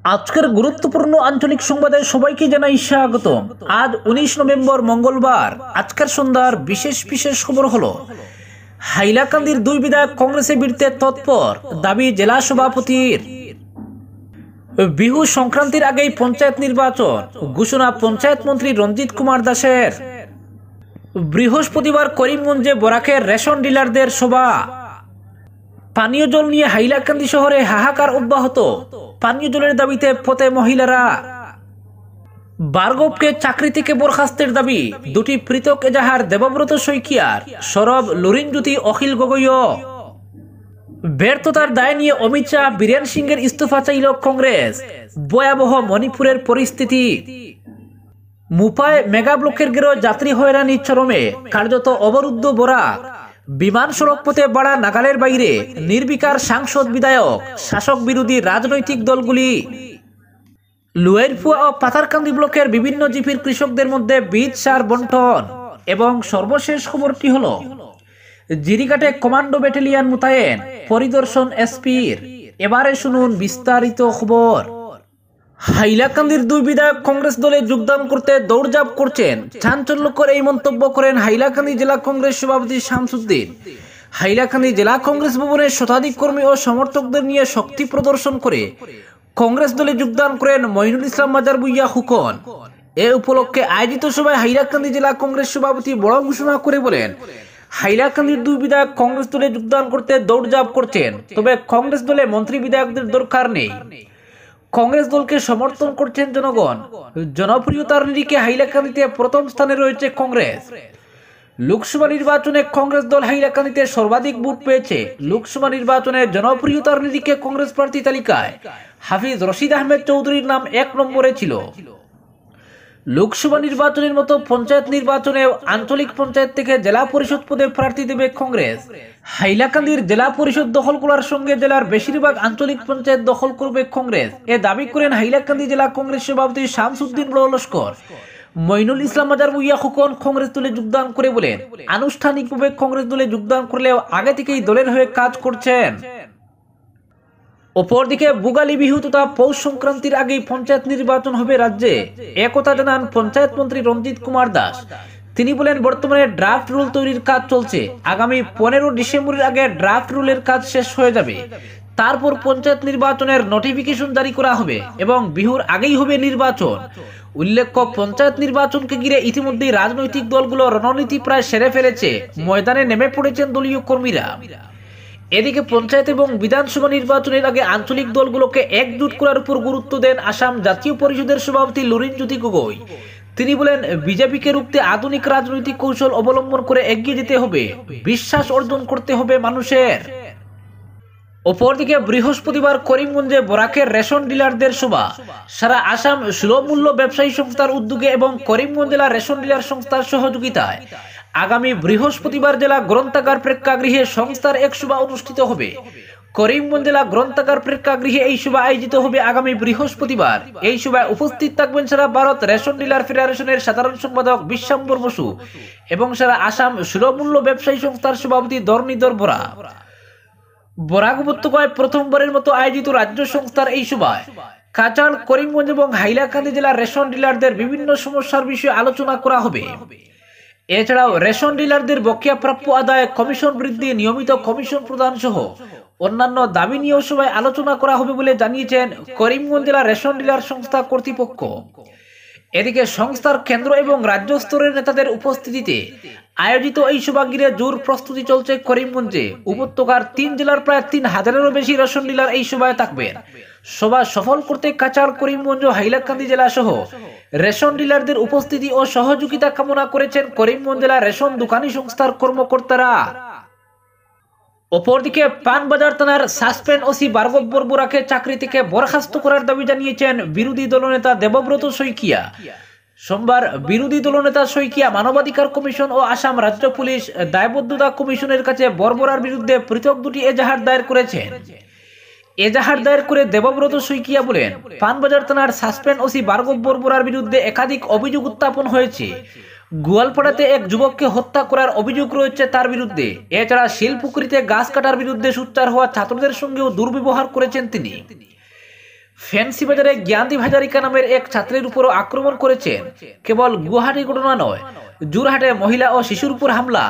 আজকের গুরুত্বপূর্ণ আঞ্চলিক সংবাদে সবাইকে জানাই স্বাগত। আজ 19 নভেম্বর মঙ্গলবার। আজকের সন্ধ্যার বিশেষ বিশেষ খবর হলো হাইলাকান্দির দুই বিধায়ক কংগ্রেসে বিরতে তৎপর, দাবি জেলা সভাপতির। বিহু সংক্রান্তির আগেই পঞ্চায়েত নির্বাচন, ঘোষণা পঞ্চায়েত মন্ত্রী রঞ্জিত কুমার দাসের। বৃহস্পতিবার করিমগঞ্জে বরাকের রেশন ডিলারদের সভা। পানীয় জল নিয়ে হাইলাকান্দি শহরে হাহাকার অব্যাহত, পানীয় জলের দাবিতে পথে মহিলারা। বারগবকে চাকরি থেকে বরখাস্তের দাবি, দুটি পৃথক এজাহার দেবব্রত শইকিয়ার, সরব লুরিনজ্যোতি অখিল গগৈও। ব্যর্থতার দায় নিয়ে অমিত শাহ বীরেন সিংয়ের ইস্তফা চাইল কংগ্রেস, ভয়াবহ মণিপুরের পরিস্থিতি। মুপায় মেগা ব্লকের গেরো যাত্রী হয়রানি চরমে, কার্যত অবরুদ্ধ বরাক। বিমান সড়ক পথে বাড়া নাগালের বাইরে, নির্বিকার সাংসদ বিধায়ক, শাসক বিরোধী রাজনৈতিক দলগুলি। লুয়েরপুয়া ও পাথারকান্দি ব্লকের বিভিন্ন জিপির কৃষকদের মধ্যে বীজ সার বন্টন। এবং সর্বশেষ খবরটি হল জিরিঘাটে কমান্ডো ব্যাটালিয়ন মোতায়েন, পরিদর্শন এসপির। এবারে শুনুন বিস্তারিত খবর। হাইলাকান্দির দুই বিধায়ক কংগ্রেস দলে যোগদান করতে দৌড়ঝাঁপ করছেন। চাঞ্চল্যকর এই মন্তব্য করেন হাইলাকান্দি জেলা কংগ্রেস সভাপতি শামসুদ্দিন। হাইলাকান্দি জেলা কংগ্রেস ভবনে শতাধিক কর্মী ও সমর্থকদের নিয়ে শক্তি প্রদর্শন করে কংগ্রেস দলে যোগদান করেন মইনুল ইসলাম মাজার বুইয়া হুকন। এ উপলক্ষে আয়োজিত সভায় হাইলাকান্দি জেলা কংগ্রেস সভাপতি বড় ঘোষণা করে বলেন, হাইলাকান্দির দুই বিধায়ক কংগ্রেস দলে যোগদান করতে দৌড়ঝাঁপ করছেন, তবে কংগ্রেস দলে মন্ত্রী বিধায়কদের দরকার নেই। কংগ্রেস দলকে সমর্থন করছেন জনগণ। জনপ্রিয়তার নিরিখে হাইলাকান্দিতে প্রথম স্থানে রয়েছে কংগ্রেস। লোকসভা নির্বাচনে কংগ্রেস দল হাইলাকান্দিতে সর্বাধিক ভোট পেয়েছে। লোকসভা নির্বাচনে জনপ্রিয়তার নিরিখে কংগ্রেস প্রার্থী তালিকায় হাফিজ রশিদ আহমেদ চৌধুরীর নাম 1 নম্বরে ছিল। লোকসভা নির্বাচনের মতো পঞ্চায়েত নির্বাচনে আঞ্চলিক পঞ্চায়েত থেকে জেলা পরিষদ পদে প্রার্থী দেবে কংগ্রেস। হাইলাকান্দির জেলা পরিষদ দখল করার সঙ্গে জেলার বেশিরভাগ আঞ্চলিক পঞ্চায়েত দখল করবে কংগ্রেস, এ দাবি করেন হাইলাকান্দি জেলা কংগ্রেস সভাপতি শামসুদ্দিন বড় লস্কর। মইনুল ইসলাম মাজার বুইয়া হুকন পৌষ দলে যোগদান করে বলেন, আনুষ্ঠানিকভাবে কংগ্রেস দলে যোগদান করলেও আগে থেকেই দলের হয়ে কাজ করছেন। অপরদিকে বুগালী বিহু তথা পৌষ সংক্রান্তির আগেই পঞ্চায়েত নির্বাচন হবে রাজ্যে, একথা জানান পঞ্চায়েত মন্ত্রী রঞ্জিত কুমার দাস। তিনি বলেন, বর্তমানে ড্রাফট রুল তৈরির কাজ চলছে। আগামী 15 ডিসেম্বরের আগে ড্রাফট রুলের কাজ শেষ হয়ে যাবে। তারপর পঞ্চায়েত নির্বাচনের নোটিফিকেশন জারি করা হবে এবং বিহুর আগেই হবে নির্বাচন। উল্লেখ্য, পঞ্চায়েত নির্বাচনকে ঘিরে ইতিমধ্যেই রাজনৈতিক দলগুলো রণনীতি প্রায় সেরে ফেলেছে, ময়দানে নেমে পড়েছেন দলীয় কর্মীরা। এদিকে পঞ্চায়েত এবং বিধানসভা নির্বাচনের আগে আঞ্চলিক দলগুলোকে একজোট করার উপর গুরুত্ব দেন আসাম জাতীয় পরিষদের সভাপতি লুরিনজ্যোতি গগৈ। তিনি বলেন, বিজেপিকে রুখতে আধুনিক রাজনৈতিক কৌশল অবলম্বন করে এগিয়ে যেতে হবে, বিশ্বাস অর্জন করতে হবে মানুষের। অপরদিকে বৃহস্পতিবার করিমগঞ্জে বরাকের রেশন ডিলারদের সভা। সারা আসাম সুলভ মূল্য ব্যবসায়ী সংস্থার উদ্যোগে এবং করিমগঞ্জ জেলা রেশন ডিলার সংস্থার সহযোগিতায় আগামী বৃহস্পতিবার জেলা গ্রন্থাগার প্রেক্ষাগৃহে সংস্থার এক সভা অনুষ্ঠিত হবে। করিমগঞ্জ জেলা গ্রন্থাগার প্রেক্ষাগৃহে এই সভা আয়োজিত হবে আগামী বৃহস্পতিবার। এই সভায় উপস্থিত থাকবেন সারা ভারত রেশন ডিলার ফেডারেশনের সাধারণ সম্পাদক বিশ্বাম্বর বসু এবং সারা আসাম সুলভ মূল্য ব্যবসায়ী সংস্থার সভাপতি ধরণীধর বরা। বরাক উপত্যকায় প্রথমবারের মতো আয়োজিত রাজ্য সংস্থার এই সভায় কাচাল, করিমগঞ্জ এবং হাইলাকান্দি জেলার রেশন ডিলারদের বিভিন্ন সমস্যার বিষয়ে আলোচনা করা হবে। এছাড়াও রেশন ডিলারদের বকেয়া প্রাপ্য আদায়, কমিশন বৃদ্ধি, নিয়মিত কমিশন প্রদান সহ অন্যান্য দাবি নিয়েও সভায় আলোচনা করা হবে বলে জানিয়েছেন করিমগঞ্জ জেলা রেশন ডিলার সংস্থা কর্তৃপক্ষ। এদিকে সংস্থার কেন্দ্র এবং রাজ্য স্তরের নেতাদের উপস্থিতিতে আয়োজিত এই সভা ঘিরে জোর প্রস্তুতি চলছে করিমগঞ্জে। উপত্যকার 3 জেলার প্রায় 3000-এরও বেশি রেশন ডিলার এই সভায় থাকবেন। সভা সফল করতে কাচার, করিমগঞ্জ, হাইলাকান্দি জেলা সহ রেশন ডিলারদের উপস্থিতি ও সহযোগিতা কামনা করেছেন করিমগঞ্জ জেলা রেশন দোকানি সংস্থার কর্মকর্তারা। অপরদিকে পানবাজার থানার সাসপেন্ড ওসি বারগব বরবরাকে চাকরি থেকে বরখাস্ত করার দাবি জানিয়েছেন বিরোধী দলনেতা দেবব্রত শইকিয়া। সোমবার বিরোধী দলনেতা শইকিয়া মানবাধিকার কমিশন ও আসাম রাজ্য পুলিশ দায়বদ্ধতা কমিশনের কাছে বরবরার বিরুদ্ধে পৃথক 2টি এজাহার দায়ের করেছেন। এজাহার দায়ের করে দেবব্রত শইকিয়া বলেন, পানবাজার থানার সাসপেন্ড ওসি বারগব বরবরার বিরুদ্ধে একাধিক অভিযোগ উত্থাপন হয়েছে। গোয়ালপাড়াতে এক যুবককে হত্যা করার অভিযোগ রয়েছে তার বিরুদ্ধে। এছাড়া শিলপুকুরিতে গাছ কাটার বিরুদ্ধে সোচ্চার হওয়া ছাত্রদের সঙ্গেও দুর্ব্যবহার করেছেন তিনি। ফ্যান্সি বাজারে জ্ঞানদীপ হাজারিকা নামের এক ছাত্রের উপরও আক্রমণ করেছেন। কেবল গুয়াহাটি ঘটনা নয়, জোরহাটে মহিলা ও শিশুর উপর হামলা,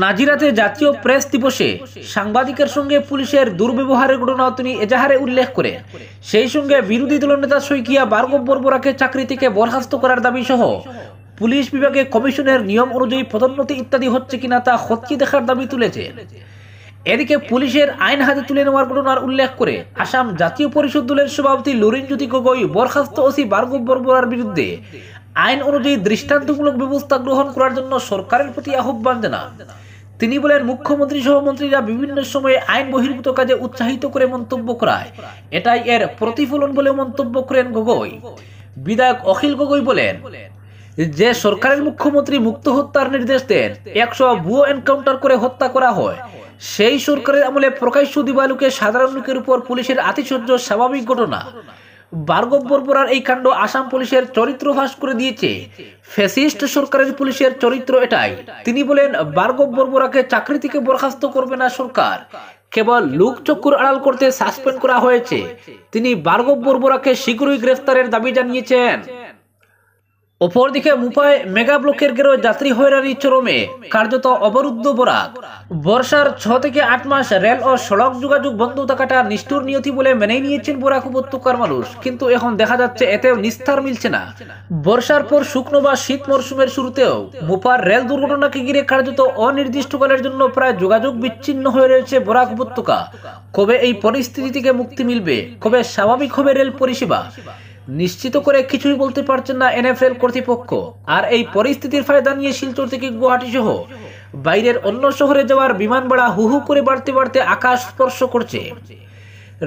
নাজিরাতে জাতীয় প্রেস দিবসে সাংবাদিকের সঙ্গে পুলিশের দুর্ব্যবহারের ঘটনাও তিনি এজাহারে উল্লেখ করেন। সেই সঙ্গে বিরোধী দলনেতা শইকিয়া ভার্গব বর্বরাকে চাকরি থেকে বরখাস্ত করার দাবি সহ পুলিশ বিভাগে কমিশনের নিয়ম অনুযায়ী পদোন্নতি ইত্যাদি হচ্ছে কিনা তা খতিয়ে দেখার দাবি তুলেছেন। এদিকে পুলিশের আইন হাতে তুলে নেওয়ার ঘটনার উল্লেখ করে আসাম জাতীয় পরিষদ দলের সভাপতি লুরিনজ্যোতি গগৈ বরখাস্ত ওসি ভার্গব বর্বরার বিরুদ্ধে আইন অনুযায়ী দৃষ্টান্তমূলক ব্যবস্থা গ্রহণ করার জন্য সরকারের প্রতি আহ্বান জানান। তিনি বলেন, মুখ্যমন্ত্রী সহ মন্ত্রীরা বিভিন্ন সময়ে আইন বহির্ভূত কাজে উৎসাহিত করে মন্তব্য করায়, এটাই এর প্রতিফলন বলে মন্তব্য করেন গগৈ। বিধায়ক অখিল গগৈ বলেন, যে সরকারের মুখ্যমন্ত্রী মুক্ত হত্যার নির্দেশ দেন, 100 ভুয়ো এনকাউন্টার করে হত্যা করা হয়, সেই সরকারের আমলে প্রকাশ্য দিবালুকে সাধারণ লোকের উপর পুলিশের আতিশয্য স্বাভাবিক ঘটনা। ভার্গব বর্বরার এই কাণ্ড আসাম পুলিশের চরিত্র হ্রাস করে দিয়েছে। ফ্যাসিস্ট সরকারের পুলিশের চরিত্র এটাই। তিনি বলেন, ভার্গব বর্বরাকে চাকরি থেকে বরখাস্ত করবে না সরকার, কেবল লোকচক্ষুর আড়াল করতে সাসপেন্ড করা হয়েছে। তিনি ভার্গব বর্বরাকে শীঘ্রই গ্রেফতারের দাবি জানিয়েছেন। অপরদিকে মুম্বাই মেগা ব্লকের গেরো যাত্রী হয়রানি চরমে, কার্যত অবরুদ্ধ বরাক। বর্ষার 6 থেকে 8 মাস রেল ও সড়ক যোগাযোগ বন্ধ থাকাটা নিষ্ঠুর নিয়তি বলে মেনেই নিয়েছেন বরাক উপত্যকার মানুষ, কিন্তু এখন দেখা যাচ্ছে এতেও নিস্তার মিলছে না। বর্ষার পর শুকনো বা শীত মরশুমের শুরুতেও মুম্বাইয়ের রেল দুর্ঘটনাকে ঘিরে কার্যত অনির্দিষ্টকালের জন্য প্রায় যোগাযোগ বিচ্ছিন্ন হয়ে রয়েছে বরাক উপত্যকা। কবে এই পরিস্থিতি থেকে মুক্তি মিলবে, কবে স্বাভাবিক হবে রেল পরিষেবা, নিশ্চিত করে কিছুই বলতে পারছেন না এনএফএল কর্তৃপক্ষ। আর এই পরিস্থিতির ফায়দা নিয়ে শিলচর থেকে গুয়াহাটি সহ বাইরের অন্য শহরে যাওয়ার বিমান ভাড়া হু হু করে বাড়তে বাড়তে আকাশ স্পর্শ করছে।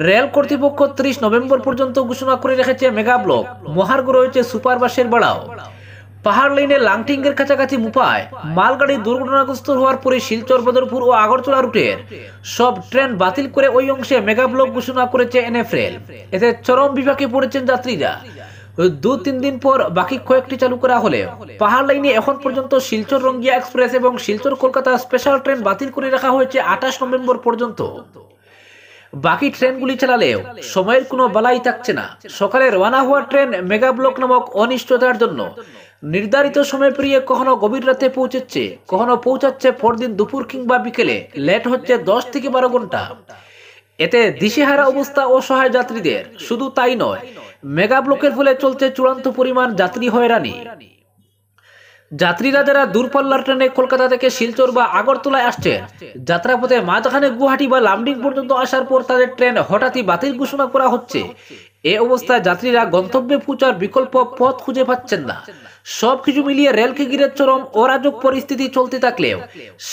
রেল কর্তৃপক্ষ 30 নভেম্বর পর্যন্ত ঘোষণা করে রেখেছে মেগা ব্লক। মহার্ঘ রয়েছে সুপার বাসের ভাড়াও। পাহাড় লাইনে লাংটিং এর কাছাকাছি মুম্বাই মালগাড়ি দুর্ঘটনাগ্রস্ত হওয়ার পরে শিলচর, বদরপুর ও আগরতলা রুটের সব ট্রেন বাতিল করে ওই অংশে মেগা ব্লক ঘোষণা করেছে এনএফএল। এতে চরম বিপাকে পড়েছেন যাত্রীরা। 2-3 দিন পর বাকি কয়েকটি চালু করা হলে পাহাড় লাইনে এখন পর্যন্ত শিলচর রঙ্গিয়া এক্সপ্রেস এবং শিলচর কলকাতা স্পেশাল ট্রেন বাতিল করে রাখা হয়েছে 28 নভেম্বর পর্যন্ত। বাকি ট্রেনগুলি চালালেও সময়ের কোনো বালাই থাকছে না। সকালে রওনা হওয়া ট্রেন মেগা ব্লক নামক অনিশ্চয়তার জন্য নির্ধারিত সময় পেরিয়ে কখনো গভীর রাতে পৌঁছচ্ছে, কখনো পৌঁছাচ্ছে পরদিন দুপুর কিংবা বিকেলে। লেট হচ্ছে 10 থেকে 12 ঘন্টা। এতে দিশেহারা অবস্থা অসহায় যাত্রীদের। শুধু তাই নয়, মেগা ব্লকের ফলে চলছে চূড়ান্ত পরিমাণ যাত্রী হয়রানি। যাত্রীরা যারা দূরপাল্লার ট্রেনে কলকাতা থেকে শিলচর বা আগরতলায় আসছেন, যাত্রাপথে মাঝখানে গুয়াহাটি বা লামডিং পর্যন্ত আসার পর তাদের ট্রেন হঠাৎই বাতিল ঘোষণা করা হচ্ছে। এ অবস্থায় যাত্রীরা গন্তব্যে পৌঁছার বিকল্প পথ খুঁজে পাচ্ছেন না। সবকিছু মিলিয়ে রেলকে ঘিরে চরম অরাজক পরিস্থিতি চলতে থাকলেও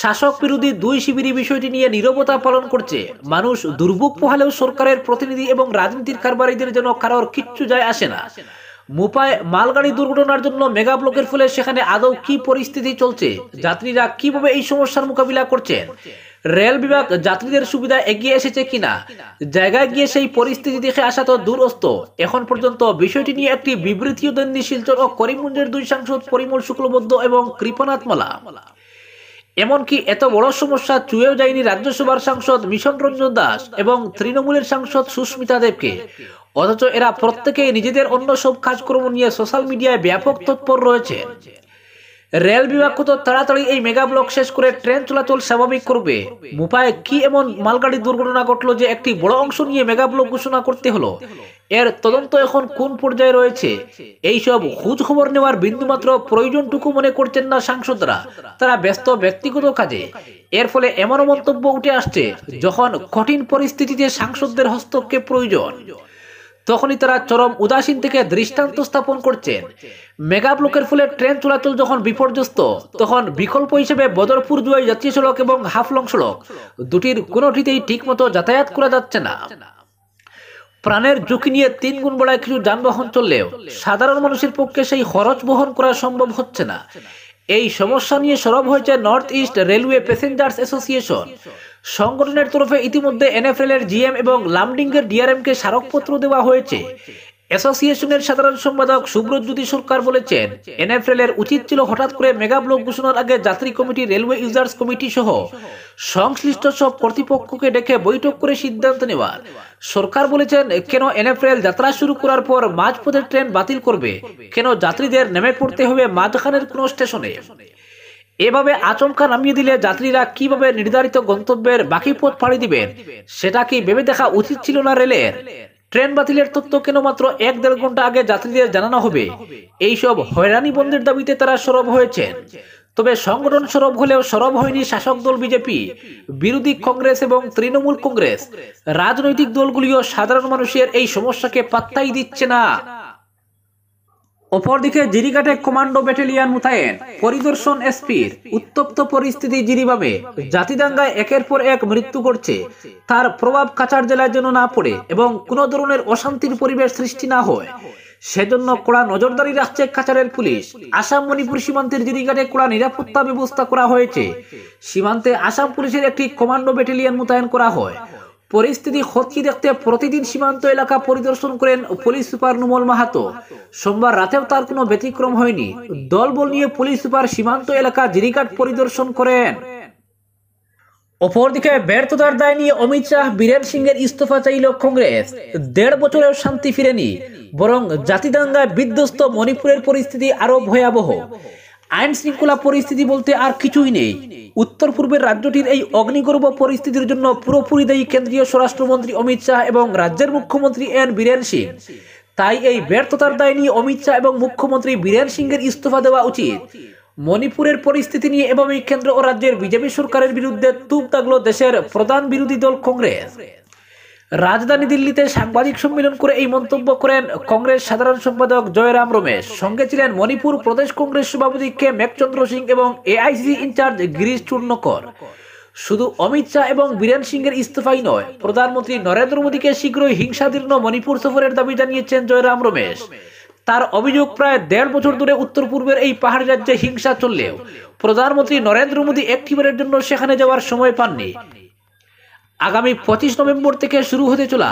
শাসক বিরোধী দুই শিবিরই বিষয়টি নিয়ে নীরবতা পালন করছে। মানুষ দুর্ভোগ পোহালেও সরকারের প্রতিনিধি এবং রাজনীতির কারবারিদের যেন কারোর কিচ্ছু যায় আসে না। মুম্বাই মালগাড়ি দুর্ঘটনার জন্য মেগা ব্লকের ফলে সেখানে আদৌ কি পরিস্থিতি চলছে, যাত্রীরা কিভাবে এই সমস্যার মোকাবিলা করছেন, রেল বিভাগ যাত্রীদের সুবিধা এগিয়ে এসেছে কিনা, জায়গায় গিয়ে সেই পরিস্থিতি দেখে আসা তো দূরস্থ। এখন পর্যন্ত বিষয়টি নিয়ে একটি বিবৃতিও দেননি শিলচর ও করিমগঞ্জের 2 সাংসদ পরিমল শুক্লবৈদ্য এবং কৃপনাথ মালা। এমনকি এত বড় সমস্যা চুয়েও যায়নি রাজ্যসভার সাংসদ মিশন রঞ্জন দাস এবং তৃণমূলের সাংসদ সুস্মিতা দেবকে। অথচ এরা প্রত্যেকেই নিজেদের অন্য সব কাজকর্ম নিয়ে সোশ্যাল মিডিয়ায় ব্যাপক তৎপর রয়েছে। রেল বিভাগ কত তাড়াতাড়ি এই মেগা ব্লক শেষ করে ট্রেন চলাচল স্বাভাবিক করবে। মুম্বাইয়ে কি এমন মালগাড়ি দুর্ঘটনা ঘটলো যে একটি বড় অংশ নিয়ে মেগা ব্লক ঘোষণা করতে হলো? এর তদন্ত এখন কোন পর্যায়ে রয়েছে? এইসব খোঁজ খবর নেওয়ার বিন্দুমাত্র প্রয়োজনটুকু মনে করছেন না সাংসদরা। তারা ব্যস্ত ব্যক্তিগত কাজে। এর ফলে এমন মন্তব্য উঠে আসছে, যখন কঠিন পরিস্থিতিতে সাংসদদের হস্তক্ষেপ প্রয়োজন, তখনই তারা চরম উদাসীন থেকে দৃষ্টান্ত স্থাপন করছেন। মেগা ব্লকের ফলে ট্রেন চলাচল যখন বিপর্যস্ত, তখন বিকল্প হিসেবে বদরপুর জুয়াই জাতীয় সড়ক এবং হাফলং সড়ক দুটির কোনোটিতেই ঠিকমতো যাতায়াত করা যাচ্ছে না। প্রাণের ঝুঁকি নিয়ে 3 গুণ বাড়ায় কিছু যানবাহন চললেও সাধারণ মানুষের পক্ষে সেই খরচ বহন করা সম্ভব হচ্ছে না। এই সমস্যা নিয়ে সরব হয়েছে north east railway passengers association. সংগঠনের তরফে ইতিমধ্যে এনএফএল এর জিএম এবং লামডিং এর ডিআরএম কে স্মারকপত্র দেওয়া হয়েছে। অ্যাসোসিয়েশনের সাধারণ সম্পাদক সুব্রতজ্যোতি সরকার বলেছেন, এনএফএল এর উচিত ছিল হঠাৎ করে মেগা ব্লক ঘোষণার আগে যাত্রী কমিটি, রেলওয়ে ইউজার্স কমিটি সহ সংশ্লিষ্ট সব কর্তৃপক্ষকে ডেকে বৈঠক করে সিদ্ধান্ত নেওয়ার। সরকার বলেছেন, কেন এনএফএল যাত্রা শুরু করার পর মাঝপথে ট্রেন বাতিল করবে? কেন যাত্রীদের নেমে পড়তে হবে মাঝখানের কোনো স্টেশনে? এভাবে আচমকা নামিয়ে দিলে যাত্রীরা কিভাবে নির্ধারিত গন্তব্যের বাকি পথ পাড়ি দিবেন, সেটা কি ভেবে দেখা উচিত ছিল না রেলের? ট্রেন বাতিলের তথ্য কেন মাত্র 1-1.5 ঘন্টা আগে যাত্রীদের জানানো হবে? এইসব হয়রানি বন্ধের দাবিতে তারা সরব হয়েছেন। তবে সংগঠন সরব হলেও সরব হয়নি শাসক দল বিজেপি, বিরোধী কংগ্রেস এবং তৃণমূল কংগ্রেস। রাজনৈতিক দলগুলিও সাধারণ মানুষের এই সমস্যাকে পাত্তাই দিচ্ছে না। অপরদিকে জিরিঘাটে কমান্ডো ব্যাটালিয়ন মোতায়েন, পরিদর্শন এসপির। উত্তপ্ত পরিস্থিতি জিরিবামে। জাতিদাঙ্গায় একের পর এক মৃত্যু ঘটছে। তার প্রভাব কাছাড় জেলায় যেন না পড়ে এবং কোনো ধরনের অশান্তির পরিবেশ সৃষ্টি না হয়, সেজন্য কড়া নজরদারি রাখছে কাছাড়ের পুলিশ। আসাম মণিপুর সীমান্তের জিরিঘাটে কড়া নিরাপত্তা ব্যবস্থা করা হয়েছে। সীমান্তে আসাম পুলিশের একটি কমান্ডো ব্যাটালিয়ন মোতায়েন করা হয়। পরিস্থিতি খতিয়ে দেখতে প্রতিদিন সীমান্ত এলাকা পরিদর্শন করেন পুলিশ সুপার নুমল মাহাতো। সোমবার রাতেও তার কোনো ব্যতিক্রম হয়নি। দলবল নিয়ে পুলিশ সুপার সীমান্ত এলাকা জিরিঘাট পরিদর্শন করেন। অপরদিকে ব্যর্থতার দায় নিয়ে অমিত শাহ, বীরেন সিংয়ের ইস্তফা চাইল কংগ্রেস। 1.5 বছরেও শান্তি ফিরেনি, বরং জাতিদাঙ্গায় বিধ্বস্ত মণিপুরের পরিস্থিতি আরো ভয়াবহ। আইন শৃঙ্খলা পরিস্থিতি বলতে আর কিছুই নেই। উত্তর পূর্বের রাজ্যটির এই অগ্নিগর্ভ পরিস্থিতির জন্য পুরোপুরি দায়ী কেন্দ্রীয় স্বরাষ্ট্রমন্ত্রী অমিত শাহ এবং রাজ্যের মুখ্যমন্ত্রী বীরেন সিং। তাই এই ব্যর্থতার দায় নিয়ে অমিত শাহ এবং মুখ্যমন্ত্রী বীরেন সিংয়ের ইস্তফা দেওয়া উচিত। মণিপুরের পরিস্থিতি নিয়ে এভাবেই কেন্দ্র ও রাজ্যের বিজেপি সরকারের বিরুদ্ধে তুপ দাগলো দেশের প্রধান বিরোধী দল কংগ্রেস। রাজধানী দিল্লিতে সাংবাদিক সম্মেলন করে এই মন্তব্য করেন কংগ্রেস সাধারণ সম্পাদক জয়রাম রমেশ। সঙ্গে ছিলেন মণিপুর প্রদেশ কংগ্রেস সভাপতি কে মেঘচন্দ্র সিং এবং এআইসিসি ইনচার্জ গিরিশ চূর্ণকর। শুধু অমিত শাহ এবং বীরেন সিংয়ের ইস্তফাই নয়, প্রধানমন্ত্রী নরেন্দ্র মোদীকে শীঘ্রই হিংসাদীর্ণ মণিপুর সফরের দাবি জানিয়েছেন জয়রাম রমেশ। তার অভিযোগ, প্রায় 1.5 বছর ধরে উত্তর পূর্বের এই পাহাড়ি রাজ্যে হিংসা চললেও প্রধানমন্ত্রী নরেন্দ্র মোদী একটিবারের জন্য সেখানে যাওয়ার সময় পাননি। আগামী 25 নভেম্বর থেকে শুরু হতে চলা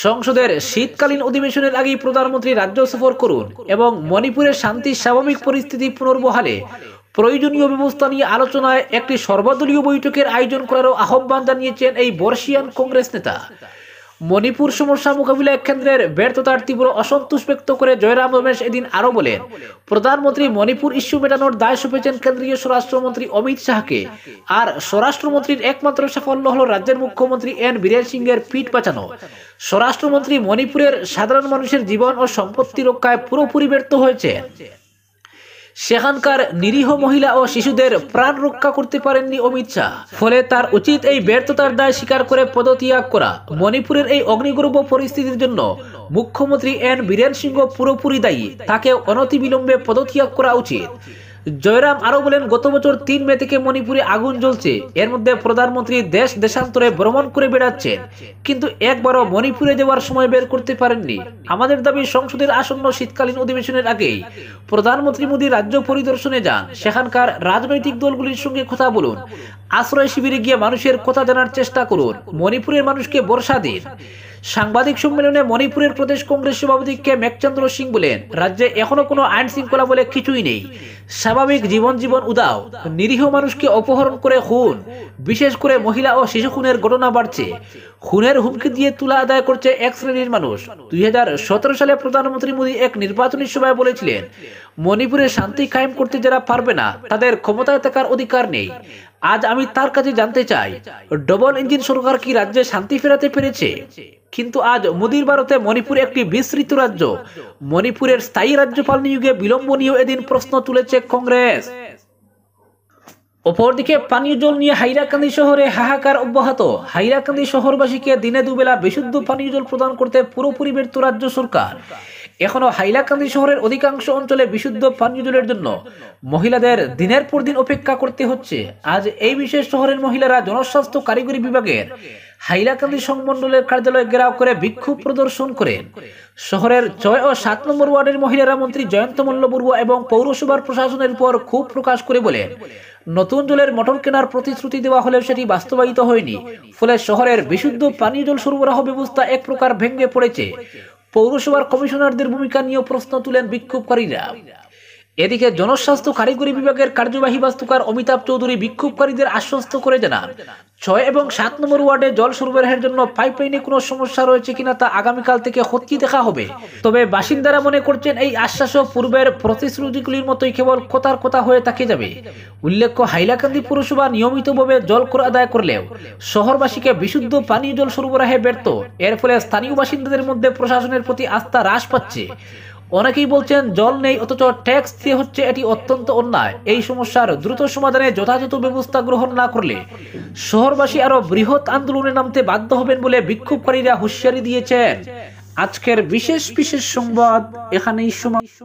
সংসদের শীতকালীন অধিবেশনের আগেই প্রধানমন্ত্রী রাজ্য সফর করুন এবং মণিপুরের শান্তি স্বাভাবিক পরিস্থিতি পুনর্বহালে প্রয়োজনীয় ব্যবস্থা নিয়ে আলোচনায় একটি সর্বদলীয় বৈঠকের আয়োজন করারও আহ্বান জানিয়েছেন এই বর্ষিয়ান কংগ্রেস নেতা। মণিপুর সমস্যা মোকাবিলায় কেন্দ্রের ব্যর্থতার তীব্র অসন্তোষ ব্যক্ত করে জয়রাম রমেশ এদিন আরো বলেন, প্রধানমন্ত্রী মণিপুর ইস্যু মেটানোর দায় সঁপেছেন কেন্দ্রীয় স্বরাষ্ট্রমন্ত্রী অমিত শাহকে, আর স্বরাষ্ট্রমন্ত্রীর একমাত্র সাফল্য হলো রাজ্যের মুখ্যমন্ত্রী বীরেন সিংয়ের পিঠ বাঁচানো। স্বরাষ্ট্রমন্ত্রী মণিপুরের সাধারণ মানুষের জীবন ও সম্পত্তি রক্ষায় পুরোপুরি ব্যর্থ হয়েছে। সেখানকার নিরীহ মহিলা ও শিশুদের প্রাণ রক্ষা করতে পারেননি অমিত শাহ। ফলে তার উচিত এই ব্যর্থতার দায় স্বীকার করে পদত্যাগ করা। মণিপুরের এই অগ্নিগর্ভ পরিস্থিতির জন্য মুখ্যমন্ত্রী বীরেন সিংহ পুরোপুরি দায়ী। তাকে অনতিবিলম্বে পদত্যাগ করা উচিত। জয়রাম আরো বলেন, গত বছর 3 মে থেকে মণিপুরে আগুন জ্বলছে। এর মধ্যে প্রধানমন্ত্রী দেশ দেশান্তরে ভ্রমণ করে বেড়াচ্ছেন, কিন্তু একবারও মণিপুরে যাওয়ার সময় বের করতে পারেননি। আমাদের দাবি, সংসদের আসন্ন শীতকালীন অধিবেশনের আগেই প্রধানমন্ত্রী মোদী রাজ্য পরিদর্শনে যান। সেখানকার রাজনৈতিক দলগুলির সঙ্গে কথা বলুন, আশ্রয় শিবিরে গিয়ে মানুষের কথা জানার চেষ্টা করুন, মণিপুরের মানুষকে ভরসা দিন। সাংবাদিক সম্মেলনে মণিপুরের প্রদেশ কংগ্রেস সভাপতি কে মেঘচন্দ্র সিং বলেন, রাজ্যে এখনো কোনো আইন শৃঙ্খলা বলে কিছুই নেই। স্বাভাবিক জীবন উদাও, নিরীহ মানুষকে অপহরণ করে খুন, বিশেষ করে মহিলা ও শিশু খুনের ঘটনা বাড়ছে। খুনের হুমকি দিয়ে তুলা আদায় করছে এক শ্রেণীর মানুষ। 2017 সালে প্রধানমন্ত্রী মোদী এক নির্বাচনী সভায় বলেছিলেন, মণিপুরে শান্তি কায়েম করতে যারা পারবে না তাদের ক্ষমতায় থাকার অধিকার নেই। আজ আমি তার কাছে জানতে চাই, ডবল ইঞ্জিন সরকার কি রাজ্যে শান্তি ফেরাতে পেরেছে? কিন্তু আজ মোদীর ভারতে মণিপুর একটি বিস্তৃত রাজ্য। মণিপুরের স্থায়ী রাজ্যপাল নিয়োগে বিলম্ব নিয়েও এদিন প্রশ্ন তুলেছে কংগ্রেস। অপরদিকে পানীয় জল নিয়ে হাইলাকান্দি শহরে হাহাকার অব্যাহত। হাইলাকান্দি শহরবাসীকে দিনে দুবেলা বিশুদ্ধ পানীয় জল প্রদান করতে পুরোপুরি ব্যর্থ রাজ্য সরকার। এখনো হাইলাকান্দি শহরের অধিকাংশ অঞ্চলে বিশুদ্ধ পানীয় জলের জন্য মহিলাদের দিনের পর দিন অপেক্ষা করতে হচ্ছে। আজ এই বিষয়ে শহরের মহিলারা জনস্বাস্থ্য কারিগরি বিভাগের হাইলাকান্দি সংমণ্ডলের কার্যালয় ঘেরাও করে বিক্ষোভ প্রদর্শন করেন। শহরের 6 ও 7 নম্বর ওয়ার্ডের মহিলারা মন্ত্রী জয়ন্ত মল্ল বড়ুয়া এবং পৌরসভার প্রশাসনের উপর ক্ষোভ প্রকাশ করে বলেন, নতুন জলের মোটর কেনার প্রতিশ্রুতি দেওয়া হলেও সেটি বাস্তবায়িত হয়নি। ফলে শহরের বিশুদ্ধ পানীয় জল সরবরাহ ব্যবস্থা এক প্রকার ভেঙে পড়েছে। পৌরসভার কমিশনারদের ভূমিকা নিয়েও প্রশ্ন তুলেন বিক্ষোভকারীরা। এদিকে জনস্বাস্থ্য কারিগরি বিভাগের কার্যবাহী বাস্তুকার অমিতাভ চৌধুরী বিক্ষোভকারীদের আশ্বস্ত করে জানান, 6 এবং 7 নম্বর ওয়ার্ডে জল সরবরাহের জন্য পাইপলাইনে কোনো সমস্যা রয়েছে কিনা তা আগামীকাল থেকে খতিয়ে দেখা হবে। তবে বাসিন্দারা মনে করছেন এই আশ্বাসও পূর্বের প্রতিশ্রুতিগুলির মতোই কেবল কথার কথা হয়ে থেকে যাবে। উল্লেখ্য, হাইলাকান্দি পৌরসভা নিয়মিতভাবে জল কর আদায় করলেও শহরবাসীকে বিশুদ্ধ পানীয় জল সরবরাহে ব্যর্থ। এর ফলে স্থানীয় বাসিন্দাদের মধ্যে প্রশাসনের প্রতি আস্থা হ্রাস পাচ্ছে। অনেকেই বলছেন জল নেই অথচ ট্যাক্স দিয়ে হচ্ছে, এটি অত্যন্ত অন্যায়। এই সমস্যার দ্রুত সমাধানে যথাযথ ব্যবস্থা গ্রহণ না করলে শহরবাসী আরো বৃহৎ আন্দোলনে নামতে বাধ্য হবেন বলে বিক্ষোভকারীরা হুঁশিয়ারি দিয়েছেন। আজকের বিশেষ সংবাদ এখানেই সমাপ্ত।